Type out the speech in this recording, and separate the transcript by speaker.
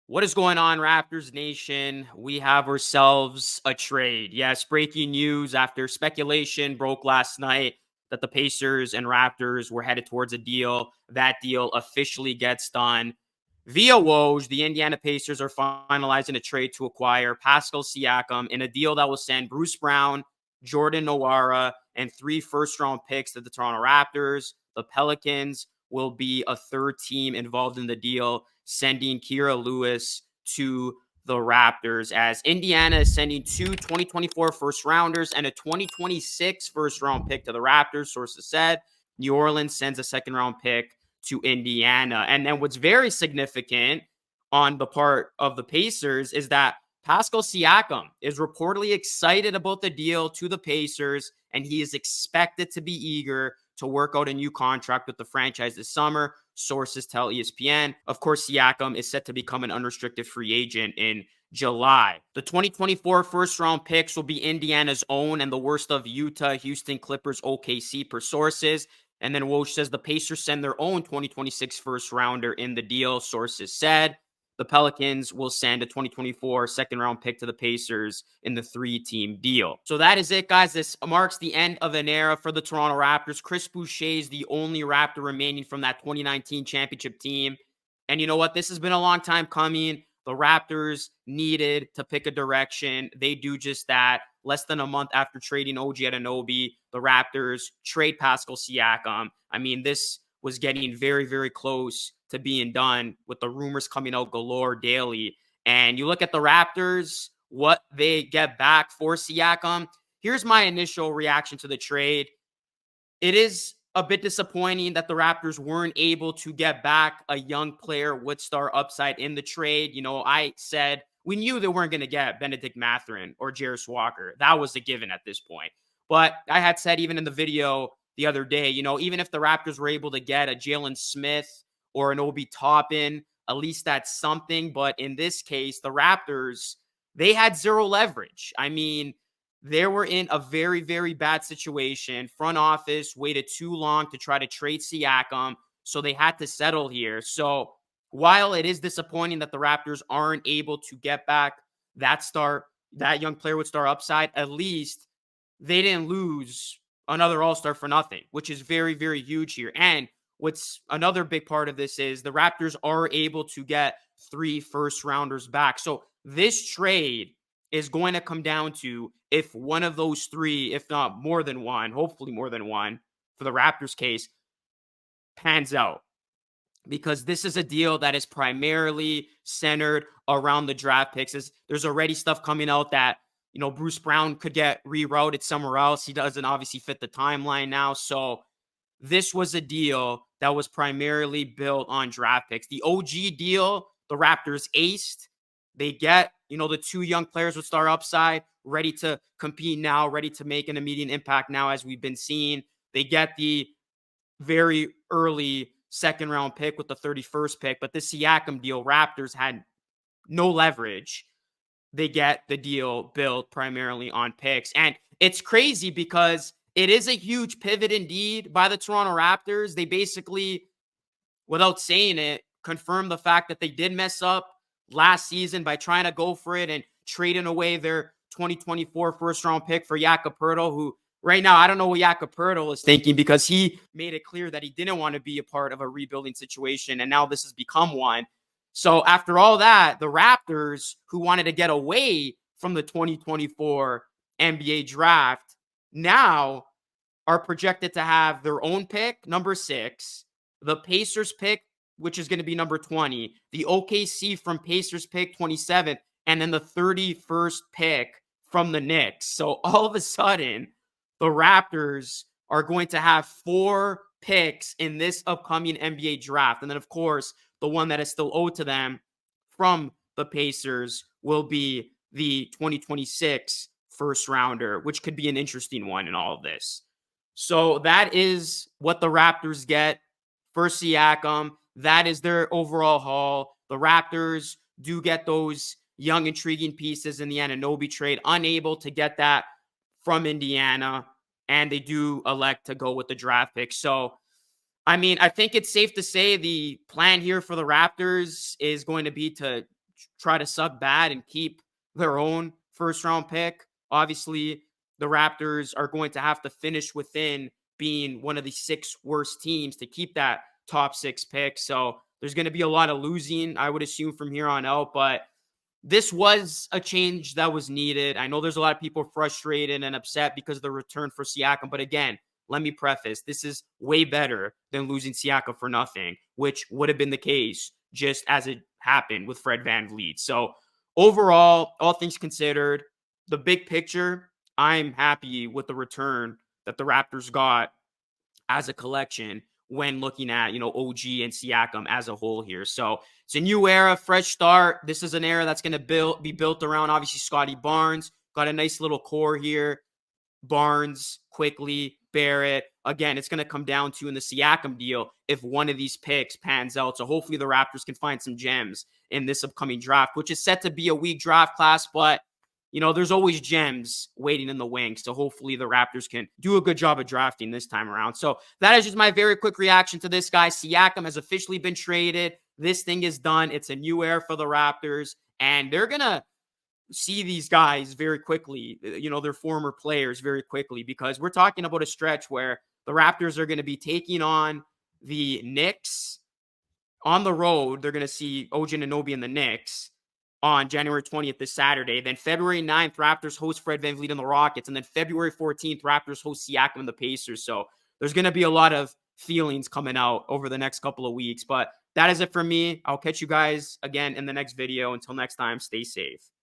Speaker 1: What is going on, Raptors Nation? We have ourselves a trade. Yes, breaking news after speculation broke last night that the Pacers and Raptors were headed towards a deal. That deal officially gets done. Via Woj, the Indiana Pacers are finalizing a trade to acquire Pascal Siakam in a deal that will send Bruce Brown, Jordan Nwora, and 3 first-round picks to the Toronto Raptors. The Pelicans will be a third team involved in the deal, sending Kira Lewis to the Raptors, as Indiana is sending 2024 first rounders and a 2026 first round pick to the Raptors, sources said. New Orleans sends a second round pick to Indiana. And then what's very significant on the part of the Pacers is that Pascal Siakam is reportedly excited about the deal to the Pacers, and he is expected to be eager to work out a new contract with the franchise this summer, sources tell ESPN. Of course, Siakam is set to become an unrestricted free agent in July. The 2024 first round picks will be Indiana's own and the worst of Utah, Houston, Clippers, OKC per sources. And then Woj says the Pacers send their own 2026 first rounder in the deal, sources said. The Pelicans will send a 2024 second round pick to the Pacers in the 3-team deal. So that is it, guys. This marks the end of an era for the Toronto Raptors. Chris Boucher is the only Raptor remaining from that 2019 championship team. And you know what? This has been a long time coming. The Raptors needed to pick a direction. They do just that. Less than a month after trading OG Anunoby, the Raptors trade Pascal Siakam. I mean, this was getting very, very close to being done with the rumors coming out galore daily. And you look at the Raptors, what they get back for Siakam. Here's my initial reaction to the trade. It is a bit disappointing that the Raptors weren't able to get back a young player with star upside in the trade. You know, I said we knew they weren't going to get Benedict Mathurin or Jarris Walker. That was a given at this point. But I had said even in the video the other day, you know, even if the Raptors were able to get a Jalen Smith or an Obi Toppin, at least that's something. But in this case, the Raptors, they had zero leverage. I mean, they were in a very, very bad situation. Front office waited too long to try to trade Siakam, so they had to settle here. So while it is disappointing that the Raptors aren't able to get back that young player with star upside, at least they didn't lose another all-star for nothing, which is very, very huge here. And what's another big part of this is the Raptors are able to get 3 first-rounders back. So this trade is going to come down to if one of those 3, if not more than one, hopefully more than one, for the Raptors case, pans out. Because this is a deal that is primarily centered around the draft picks. There's already stuff coming out that, you know, Bruce Brown could get rerouted somewhere else. He doesn't obviously fit the timeline now. So this was a deal that was primarily built on draft picks. The OG deal, the Raptors aced. They get, you know, the 2 young players with star upside, ready to compete now, ready to make an immediate impact now, as we've been seeing. They get the very early second round pick with the 31st pick, but the Siakam deal, Raptors had no leverage. They get the deal built primarily on picks. And it's crazy because it is a huge pivot indeed by the Toronto Raptors. They basically, without saying it, confirmed the fact that they did mess up last season by trying to go for it and trading away their 2024 first round pick for Jakob Poeltl, who right now, I don't know what Jakob Poeltl is thinking, because he made it clear that he didn't want to be a part of a rebuilding situation, and now this has become one. So after all that, the Raptors, who wanted to get away from the 2024 NBA draft, now are projected to have their own pick, number 6, the Pacers pick, which is going to be number 20, the OKC from Pacers pick 27, and then the 31st pick from the Knicks. So all of a sudden, the Raptors are going to have 4 picks in this upcoming NBA draft. And then, of course, the one that is still owed to them from the Pacers will be the 2026 first rounder, which could be an interesting one in all of this. So that is what the Raptors get for Siakam. That is their overall haul. The Raptors do get those young, intriguing pieces in the Anunoby trade, unable to get that from Indiana, and they do elect to go with the draft pick. So, I mean, I think it's safe to say the plan here for the Raptors is going to be to try to suck bad and keep their own first round pick. Obviously, the Raptors are going to have to finish within being one of the 6 worst teams to keep that top 6 pick. So there's going to be a lot of losing, I would assume, from here on out. But this was a change that was needed. I know there's a lot of people frustrated and upset because of the return for Siakam. But again, let me preface, this is way better than losing Siakam for nothing, which would have been the case just as it happened with Fred VanVleet. So overall, all things considered, the big picture, I'm happy with the return that the Raptors got as a collection when looking at, OG and Siakam as a whole here. So it's a new era, fresh start. This is an era that's going to be built around, obviously, Scotty Barnes. Got a nice little core here. Barnes, quickly, Barrett. Again, it's going to come down to in the Siakam deal if one of these picks pans out. So hopefully the Raptors can find some gems in this upcoming draft, which is set to be a weak draft class, but there's always gems waiting in the wings. So hopefully the Raptors can do a good job of drafting this time around. So that is just my very quick reaction to this guy. Siakam has officially been traded. This thing is done. It's a new era for the Raptors, and they're going to see these guys very quickly, their former players very quickly, because we're talking about a stretch where the Raptors are going to be taking on the Knicks on the road. They're going to see OG Anunoby and the Knicks on January 20th, this Saturday. Then February 9th, Raptors host Fred VanVleet and the Rockets. And then February 14th, Raptors host Siakam and the Pacers. So there's going to be a lot of feelings coming out over the next couple of weeks. But that is it for me. I'll catch you guys again in the next video. Until next time, stay safe.